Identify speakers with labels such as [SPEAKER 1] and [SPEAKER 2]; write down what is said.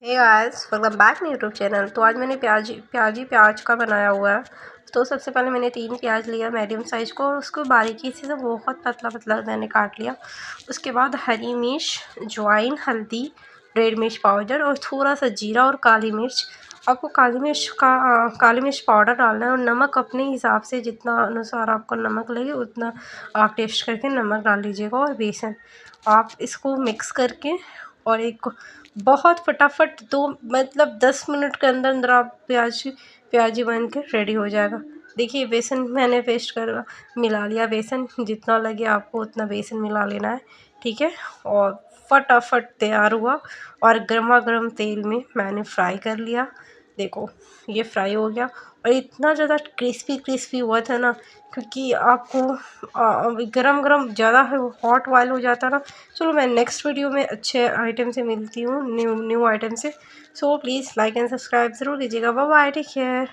[SPEAKER 1] Hey guys, welcome back to YouTube channel. तो आज मैंने प्याज का बनाया हुआ है। तो सबसे पहले मैंने 3 प्याज लिया मीडियम साइज़ को और उसको बारीकी से बहुत पतला पतला मैंने काट लिया। उसके बाद हरी मिर्च, अजवाइन, हल्दी, रेड मिर्च पाउडर और थोड़ा सा जीरा और काली मिर्च। आपको काली मिर्च पाउडर डालना है और नमक अपने हिसाब से जितना अनुसार आपको नमक लगे उतना आप टेस्ट करके नमक डाल लीजिएगा। और बेसन आप इसको मिक्स करके और एक बहुत फटाफट 10 मिनट के अंदर अंदर आप प्याजी बन के रेडी हो जाएगा। देखिए बेसन मैंने पेस्ट कर मिला लिया। बेसन जितना लगे आपको उतना बेसन मिला लेना है, ठीक है। और फटाफट तैयार हुआ और गर्मा गर्म तेल में मैंने फ्राई कर लिया। देखो ये फ्राई हो गया और इतना ज़्यादा क्रिस्पी हुआ था ना, क्योंकि आपको गरम गरम ज़्यादा हॉट बॉयल हो जाता ना। चलो मैं नेक्स्ट वीडियो में अच्छे आइटम से मिलती हूँ, न्यू आइटम से। So please like and subscribe ज़रूर कीजिएगा। Bye bye, take care.